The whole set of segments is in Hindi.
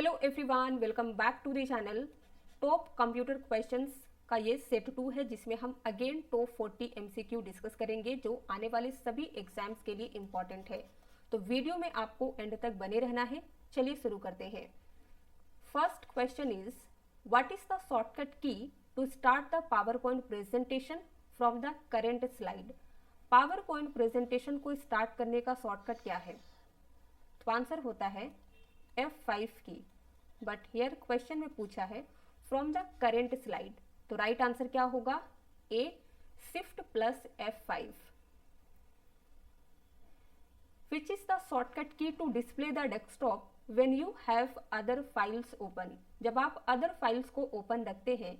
Hello everyone, welcome back to the channel. Top computer questions का ये सेट 2 है जिसमें हम अगेन टॉप 40 एमसीक्यू डिस्कस करेंगे जो आने वाले सभी एग्जाम्स के लिए इम्पॉर्टेंट है। तो वीडियो में आपको एंड तक बने रहना है। चलिए शुरू करते हैं। First question is what is the shortcut key to start the PowerPoint presentation from the current slide. PowerPoint presentation को स्टार्ट करने का शॉर्टकट क्या है? तो आंसर होता है F5 की। बट हियर क्वेश्चन में पूछा है फ्रॉम द करेंट स्लाइड, तो राइट आंसर क्या होगा? A, shift plus F5। Which is the shortcut key to display the desktop when you have other files open. जब आप अदर फाइल्स को ओपन रखते हैं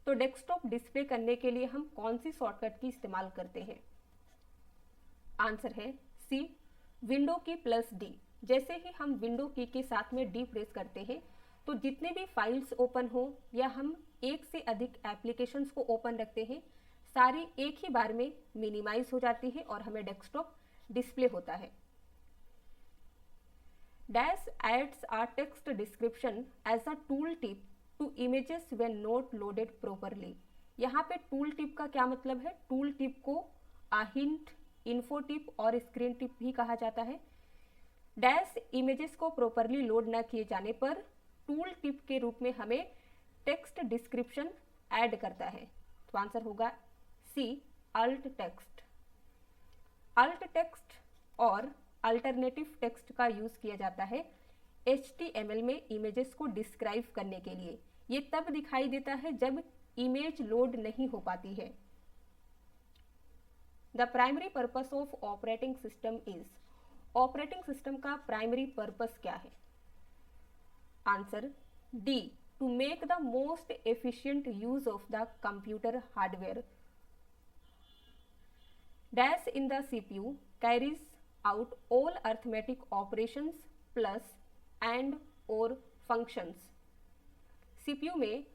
तो डेस्कटॉप डिस्प्ले करने के लिए हम कौन सी शॉर्टकट की इस्तेमाल करते हैं? आंसर है सी, विंडो की प्लस डी। जैसे ही हम विंडो की के साथ में डी प्रेस करते हैं तो जितने भी फाइल्स ओपन हो या हम एक से अधिक एप्लीकेशंस को ओपन रखते हैं सारी एक ही बार में मिनिमाइज हो जाती है और हमें डेस्कटॉप डिस्प्ले होता है। Dash ads are text description as a tool tip to images when not loaded properly. यहाँ पे टूल टिप का क्या मतलब है? टूल टिप को हिंट, इन्फो टिप और स्क्रीन टिप भी कहा जाता है। डैश इमेजेस को प्रॉपरली लोड न किए जाने पर टूल टिप के रूप में हमें टेक्स्ट डिस्क्रिप्शन ऐड करता है। तो आंसर होगा सी, अल्ट टेक्स्ट। अल्ट टेक्स्ट और अल्टरनेटिव टेक्स्ट का यूज किया जाता है HTML में इमेजेस को डिस्क्राइब करने के लिए। ये तब दिखाई देता है जब इमेज लोड नहीं हो पाती है। The primary purpose of operating system is. Operating system का प्राइमरी पर्पस क्या है? Answer D, to make the most efficient use of the computer hardware. Dash in the CPU carries out all arithmetic operations plus and और फंक्शंस। CPU में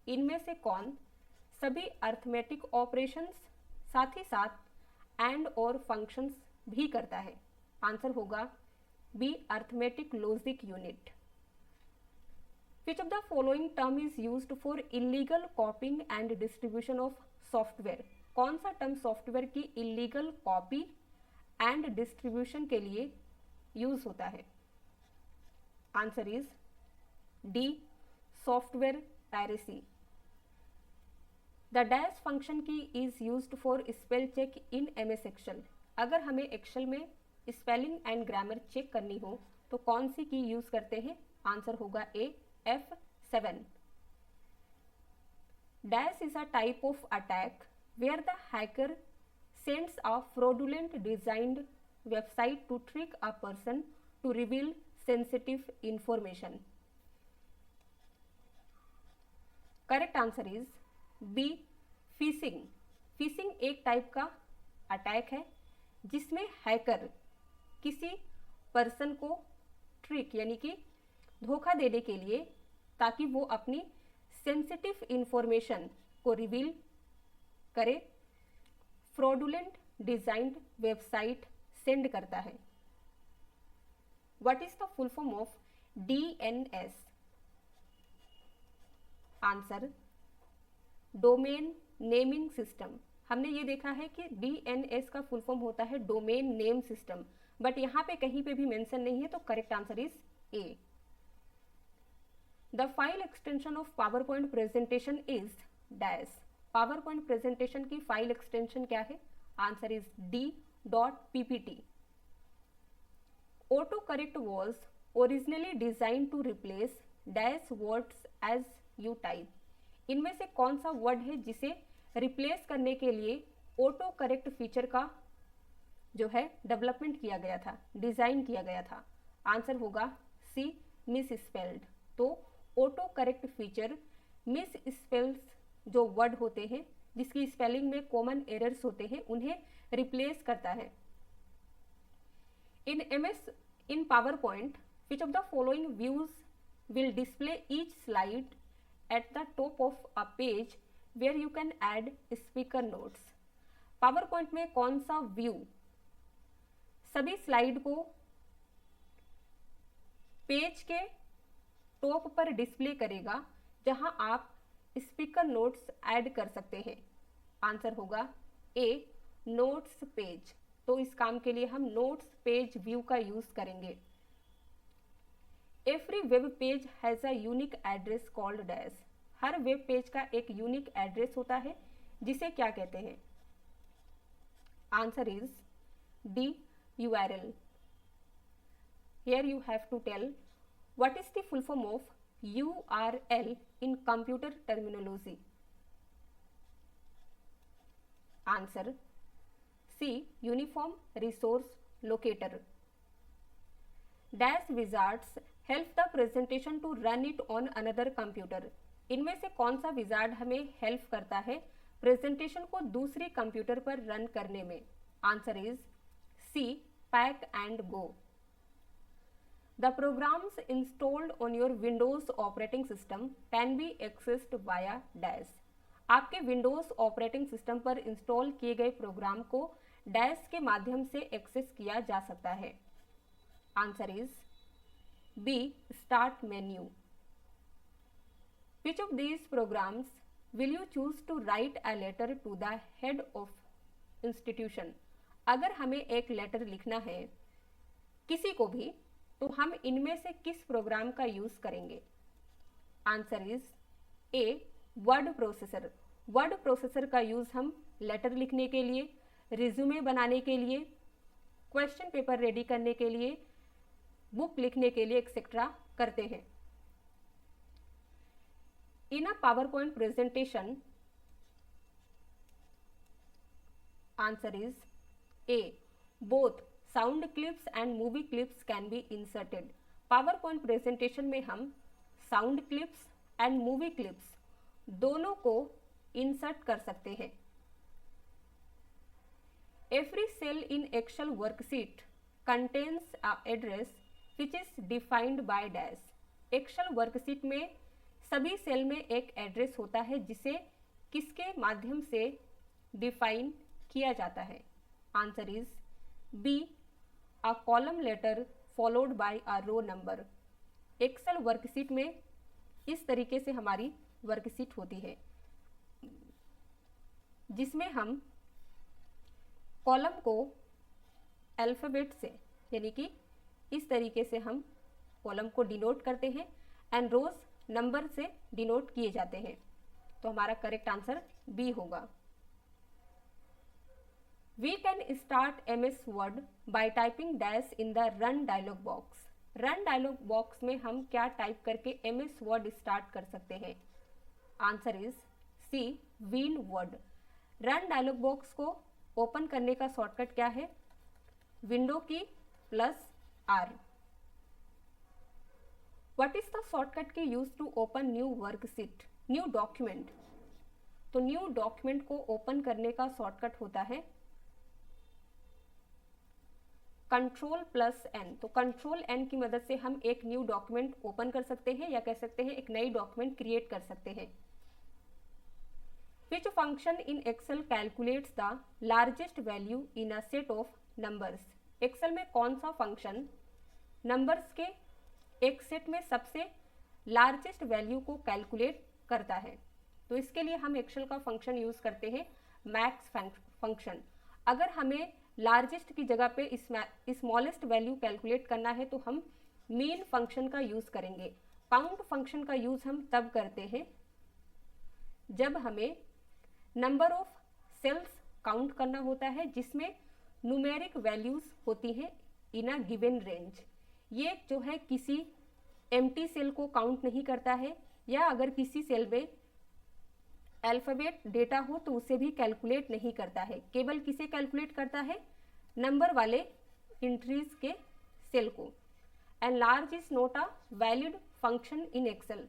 इनमें से कौन सभी अर्थमेटिक ऑपरेशंस साथ ही साथ एंड और फंक्शंस भी करता है? आंसर होगा B, arithmetic logic unit. Which of the following term is used for illegal copying and distribution of software. कौन सा टर्म सॉफ्टवेयर की इलीगल कॉपी एंड डिस्ट्रीब्यूशन के लिए यूज होता है? Answer is D, software piracy. The dash function key is used for spell check in MS Excel. अगर हमें एक्सेल में स्पेलिंग एंड ग्रामर चेक करनी हो तो कौन सी की यूज करते हैं? आंसर होगा A, F7। Dash is a type of attack where the hacker sends a fraudulent designed website to trick a person to reveal sensitive information. Correct answer is B, phishing. Phishing एक टाइप का अटैक है जिसमें हैकर किसी पर्सन को ट्रिक यानी कि धोखा देने के लिए ताकि वो अपनी सेंसिटिव इंफॉर्मेशन को रिवील करे, फ्रॉडुलेंट डिजाइन्ड वेबसाइट सेंड करता है। What is the full form of DNS? Answer domain naming system. हमने ये देखा है कि DNS का फुल फॉर्म होता है डोमेन नेम सिस्टम, बट यहाँ पे कहीं पे भी मेंशन नहीं है, तो correct answer is A. The file extension of PowerPoint presentation is dash. PowerPoint presentation की फाइल एक्सटेंशन क्या है? Answer is D, .ppt। Autocorrect was originally design to replace dash words as you type. इनमें से कौन सा वर्ड है जिसे रिप्लेस करने के लिए ऑटो करेक्ट फीचर का जो है डेवलपमेंट किया गया था, डिजाइन किया गया था? आंसर होगा सी, मिस स्पेल्ड। तो auto correct feature miss spells जो वर्ड होते हैं जिसकी स्पेलिंग में कॉमन एरर्स होते हैं उन्हें रिप्लेस करता है। In PowerPoint which of the following views will display each slide at the top of a page where you can add speaker notes. PowerPoint में कौन सा व्यू सभी स्लाइड को पेज के टॉप पर डिस्प्ले करेगा जहां आप स्पीकर नोट्स ऐड कर सकते हैं। आंसर होगा ए, नोट्स पेज। तो इस काम के लिए हम नोट्स पेज व्यू का यूज करेंगे। Every web page has a unique address called dash. Her web page का एक यूनिक एड्रेस होता है जिसे क्या कहते हैं? Answer is D, URL। Here you have to tell what is the full form of URL in computer terminology. Answer C, Uniform Resource Locator। Dash wizards help the presentation to run it on another computer। इनमें से कौन सा विजार्ड हमें हेल्प करता है प्रेजेंटेशन को दूसरी कंप्यूटर पर रन करने में? Answer is C, pack and go. The programs installed on your Windows operating system can be accessed via dash। आपके Windows ऑपरेटिंग सिस्टम पर इंस्टॉल किए गए प्रोग्राम को डैश के माध्यम से एक्सेस किया जा सकता है। Answer is B, start menu. Which of these programs will you choose to write a letter to the head of institution? अगर हमें एक लेटर लिखना है किसी को भी तो हम इनमें से किस प्रोग्राम का यूज करेंगे? Answer is A, word processor. Word processor का यूज हम लेटर लिखने के लिए, रिज्यूमे बनाने के लिए, क्वेश्चन पेपर रेडी करने के लिए, बुक लिखने के लिए एक्सेट्रा करते हैं। इन अ PowerPoint presentation, answer is A, both sound clips and movie clips can be inserted। PowerPoint presentation में हम sound clips and movie clips दोनों को insert कर सकते हैं। Every cell in Excel worksheet contains a address which is defined by dash। Excel worksheet में सभी सेल में एक एड्रेस होता है जिसे किसके माध्यम से डिफाइन किया जाता है? Answer is B, a column letter followed by a row number. Excel worksheet में इस तरीके से हमारी वर्कशीट होती है जिसमें हम कॉलम को अल्फाबेट से यानी कि इस तरीके से हम कॉलम को डिनोट करते हैं एंड रोज नंबर से डिनोट किए जाते हैं। तो हमारा करेक्ट आंसर बी होगा। We can start MS Word by typing dash in the run dialog box. Run dialog box में हम क्या टाइप करके MS वर्ड स्टार्ट कर सकते हैं? Answer is C, WinWord. Run dialog box को ओपन करने का शॉर्टकट क्या है? Window key plus R। What is the shortcut key used to open new worksheet, new document? तो न्यू डॉक्यूमेंट को ओपन करने का शॉर्टकट होता है Ctrl+N। तो Ctrl+N की मदद से हम एक न्यू डॉक्यूमेंट ओपन कर सकते हैं या कह सकते हैं एक नई डॉक्यूमेंट क्रिएट कर सकते हैं। Which function in Excel calculates the largest value in a set of numbers? Excel में कौन सा फंक्शन नंबर्स के एक सेट में सबसे लार्जेस्ट वैल्यू को कैलकुलेट करता है? तो इसके लिए हम एक्सेल का फंक्शन यूज करते हैं मैक्स फंक्शन। अगर हमें लार्जेस्ट की जगह पे स्मॉलेस्ट वैल्यू कैलकुलेट करना है तो हम मीन फंक्शन का यूज करेंगे। काउंट फंक्शन का यूज हम तब करते हैं जब हमें नंबर ऑफ सेल्स काउंट करना होता है जिसमें न्यूमेरिक वैल्यूज होती हैं इन अ गिवन रेंज। ये जो है किसी एम्प्टी सेल को काउंट नहीं करता है, या अगर किसी सेल में अल्फाबेट डेटा हो तो उसे भी कैलकुलेट नहीं करता है। केवल किसे कैलकुलेट करता है? नंबर वाले एंट्रीज के सेल को। And large is not a valid function in Excel.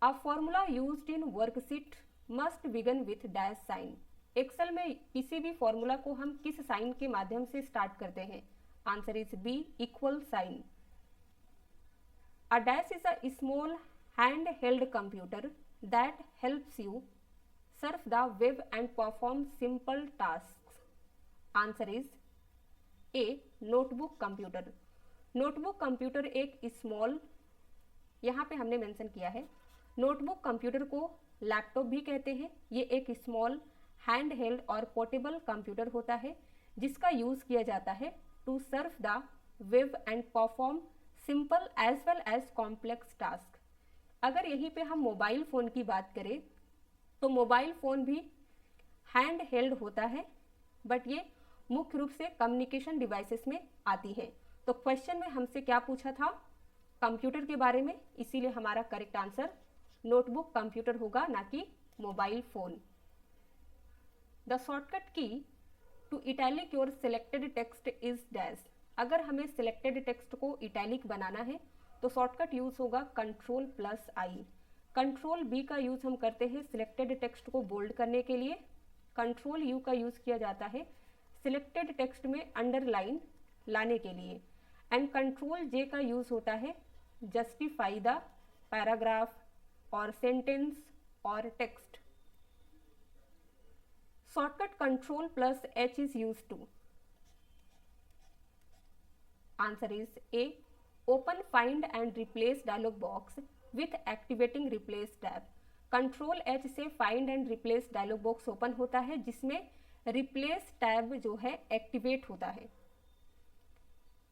A formula used in worksheet must begin with dash sign. Excel में किसी भी फॉर्मूला को हम किस साइन के माध्यम से स्टार्ट करते हैं? Answer is B, equal sign. A dash is a small hand held computer that helps you surf the web and perform simple task. Answer is A, notebook computer. Notebook computer एक स्मॉल यहाँ पे हमने मेंशन किया है। नोटबुक कंप्यूटर को लैपटॉप भी कहते हैं। ये एक स्मॉल हैंड हेल्ड और पोर्टेबल कंप्यूटर होता है जिसका यूज किया जाता है to surf the web and perform simple as well as complex task. अगर यहीं पे हम मोबाइल फ़ोन की बात करें तो मोबाइल फ़ोन भी हैंड हेल्ड होता है, बट ये मुख्य रूप से कम्युनिकेशन डिवाइसेस में आती है। तो क्वेश्चन में हमसे क्या पूछा था? कंप्यूटर के बारे में, इसीलिए हमारा करेक्ट आंसर नोटबुक कंप्यूटर होगा, ना कि mobile phone. The shortcut key to italic your selected text is dash. अगर हमें सिलेक्टेड टेक्स्ट को इटैलिक बनाना है तो शॉर्टकट यूज होगा Ctrl+I। Ctrl+B का यूज हम करते हैं सिलेक्टेड टेक्स्ट को बोल्ड करने के लिए। Ctrl+U का यूज किया जाता है सिलेक्टेड टेक्स्ट में अंडरलाइन लाने के लिए। एंड Ctrl+J का यूज होता है जस्टिफाई द पैराग्राफ और सेंटेंस और text. Shortcut Ctrl+H is used to. Answer is A. Open find and replace dialog box with activating replace tab. Ctrl+H से find and replace dialog box open होता है जिसमें replace tab जो है एक्टिवेट होता है।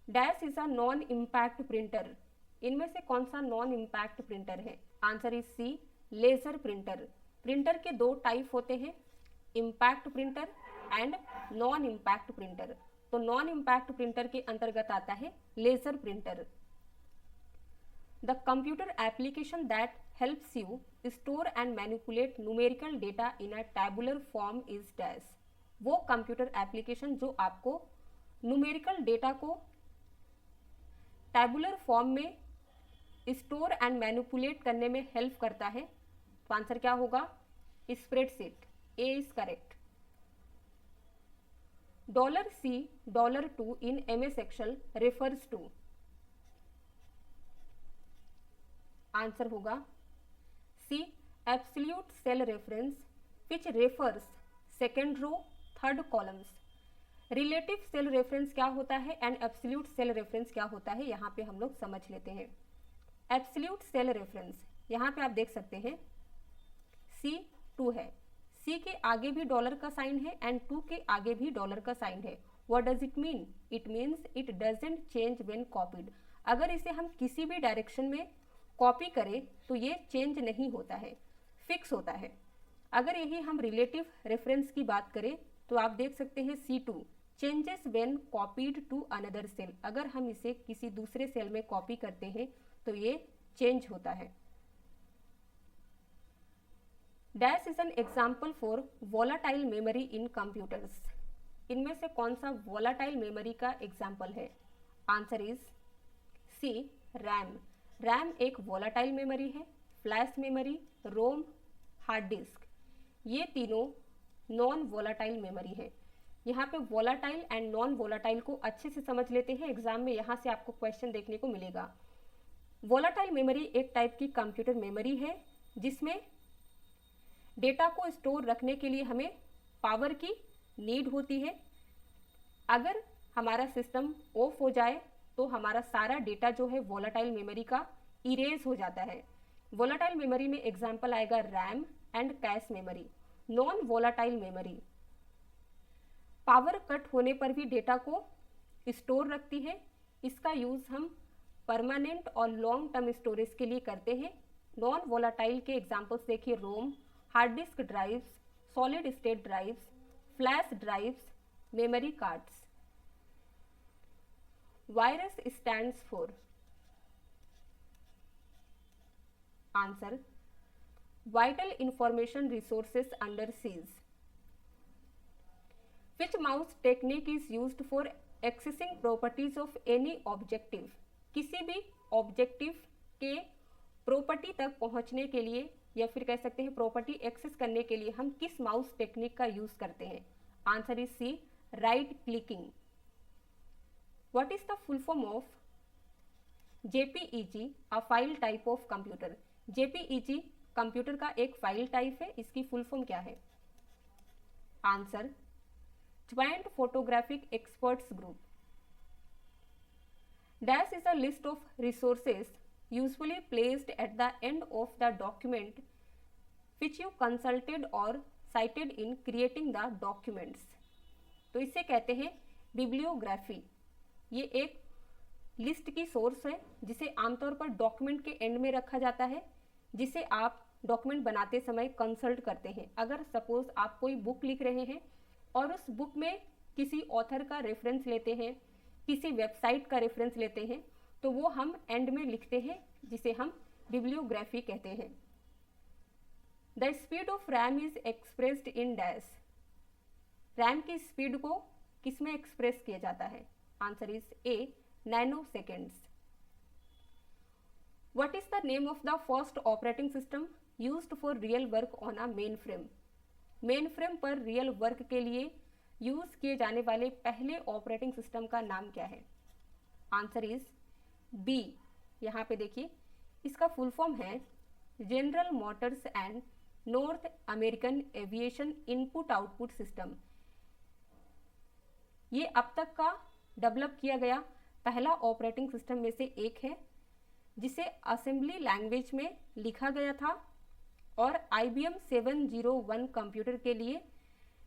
Dash is a non impact printer. इनमें से कौन सा नॉन इम्पैक्ट प्रिंटर है? Answer is C, laser printer. Printer के दो टाइप होते हैं, impact printer and non impact printer. तो नॉन इम्पैक्ट प्रिंटर के अंतर्गत आता है laser printer. The computer application that helps you store and manipulate numerical data in a tabular form is dash. वो कंप्यूटर एप्लीकेशन जो आपको न्यूमेरिकल डेटा को टैबुलर फॉर्म में स्टोर एंड मैनिपुलेट करने में हेल्प करता है। तो आंसर क्या होगा? Spreadsheet. A is correct. $C $2 in MS Excel refers to। Answer होगा C, absolute cell reference which refers second row third columns. Relative cell reference क्या होता है एंड एब्सोल्यूट सेल रेफरेंस क्या होता है, यहाँ पे हम लोग समझ लेते हैं। एब्सोल्यूट सेल रेफरेंस, यहाँ पे आप देख सकते हैं C2 है, C के आगे भी डॉलर का साइन है एंड 2 के आगे भी डॉलर का साइन है। What does it mean? It means it doesn't change when copied. अगर इसे हम किसी भी डायरेक्शन में कॉपी करें तो ये चेंज नहीं होता है, फिक्स होता है। अगर यही हम रिलेटिव रेफरेंस की बात करें तो आप देख सकते हैं C2 changes when copied to another cell. अगर हम इसे किसी दूसरे सेल में कॉपी करते हैं तो ये चेंज होता है। Dash is an example for volatile memory in computers. इनमें से कौन सा वोलाटाइल मेमोरी का एग्जाम्पल है? Answer is C, RAM. RAM एक वोलाटाइल मेमोरी है। Flash memory, ROM, hard disk, ये तीनों नॉन वोलाटाइल मेमोरी है। यहाँ पे वोलाटाइल एंड नॉन वोलाटाइल को अच्छे से समझ लेते हैं, एग्जाम में यहाँ से आपको क्वेश्चन देखने को मिलेगा। वोलाटाइल मेमोरी एक टाइप की कंप्यूटर मेमोरी है जिसमें डेटा को स्टोर रखने के लिए हमें पावर की नीड होती है। अगर हमारा सिस्टम ऑफ हो जाए तो हमारा सारा डेटा जो है वोलाटाइल मेमोरी का इरेज हो जाता है। वोलाटाइल मेमोरी में एग्जाम्पल आएगा RAM and cache memory. Non volatile memory power cut होने पर भी डेटा को स्टोर रखती है। इसका यूज हम परमानेंट और लॉन्ग टर्म स्टोरेज के लिए करते हैं। नॉन वोलाटाइल के एग्जाम्पल्स देखिए, ROM, hard disk drives, solid state drives, flash drives, memory cards. Virus stands for. Answer vital information resources under siege. Which mouse technique is used for accessing properties of any objective. किसी भी ऑब्जेक्टिव के प्रॉपर्टी तक पहुंचने के लिए या फिर कह सकते हैं प्रॉपर्टी एक्सेस करने के लिए हम किस माउस टेक्निक का यूज करते हैं? Answer is C, right clicking. What is the full form of JPEG, a file type of computer. JPEG computer का एक फाइल टाइप है, इसकी फुल फॉर्म क्या है? Answer joint photographic experts group. Dash is a list of resources usually placed at the end of the document which you consulted or cited in creating the documents. तो इसे कहते हैं बिब्लियोग्राफी। ये एक लिस्ट की सोर्स है जिसे आमतौर पर डॉक्यूमेंट के एंड में रखा जाता है, जिसे आप डॉक्यूमेंट बनाते समय कंसल्ट करते हैं। अगर सपोज आप कोई बुक लिख रहे हैं और उस बुक में किसी ऑथर का रेफरेंस लेते हैं, किसी वेबसाइट का रेफरेंस लेते हैं, तो वो हम एंड में लिखते हैं, जिसे हम बिब्लियोग्राफी कहते हैं। The speed of RAM is expressed in dash. RAM की स्पीड को किस में एक्सप्रेस किया जाता है? Answer is A, nano seconds. What is the name of the first operating system used for real work on a main frame? Main frame पर रियल वर्क के लिए यूज किए जाने वाले पहले ऑपरेटिंग सिस्टम का नाम क्या है? Answer is B. यहाँ पे देखिए, इसका फुल फॉर्म है General Motors and North American Aviation input output system. ये अब तक का डेवलप किया गया पहला ऑपरेटिंग सिस्टम में से एक है, जिसे असेंबली लैंग्वेज में लिखा गया था और IBM 701 कंप्यूटर के लिए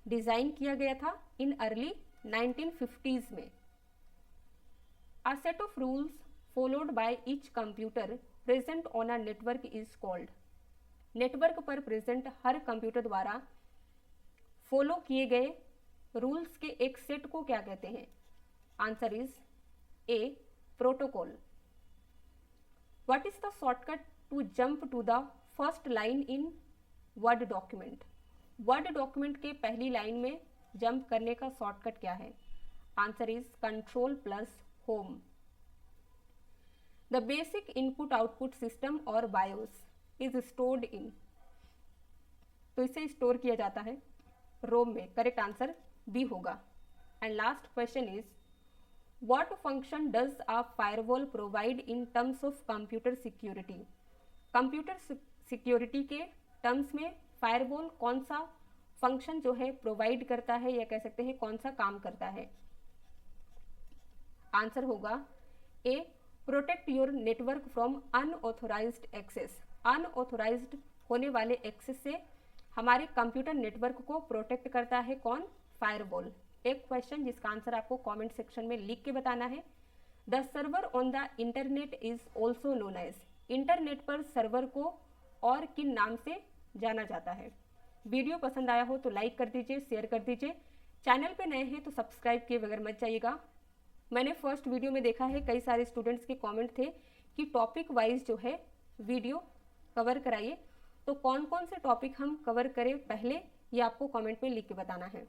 डिजाइन किया गया था इन अर्ली 1950s में। A set of rules followed by each computer present on a network is called। Network पर प्रेजेंट हर कंप्यूटर द्वारा फॉलो किए गए रूल्स के एक सेट को क्या कहते हैं? Answer is A, protocol. What is the shortcut to jump to the first line in Word document? Word document के पहली लाइन में जंप करने का शॉर्टकट क्या है? Answer is control plus home. The basic input output system और बायोस इज स्टोर्ड इन। तो इसे स्टोर किया जाता है रोम में। करेक्ट आंसर बी होगा। And last question is what function does a firewall provide in terms of computer security? Computer security के टर्म्स में फायरवॉल कौन सा फंक्शन जो है प्रोवाइड करता है, या कह सकते हैं कौन सा काम करता है? आंसर होगा A, protect your network from unauthorised access. Unauthorised होने वाले एक्सेस से हमारे कंप्यूटर नेटवर्क को प्रोटेक्ट करता है कौन? फायरवॉल। एक क्वेश्चन जिसका आंसर आपको कमेंट सेक्शन में लिख के बताना है। The server on the internet is also known as. इंटरनेट पर सर्वर को और किन नाम से जाना जाता है? वीडियो पसंद आया हो तो लाइक कर दीजिए, शेयर कर दीजिए। चैनल पे नए हैं तो सब्सक्राइब किए बगैर मत जाइएगा। मैंने फर्स्ट वीडियो में देखा है कई सारे स्टूडेंट्स के कमेंट थे कि टॉपिक वाइज जो है वीडियो कवर कराइए, तो कौन कौन से टॉपिक हम कवर करें पहले, ये आपको कमेंट में लिख के बताना है।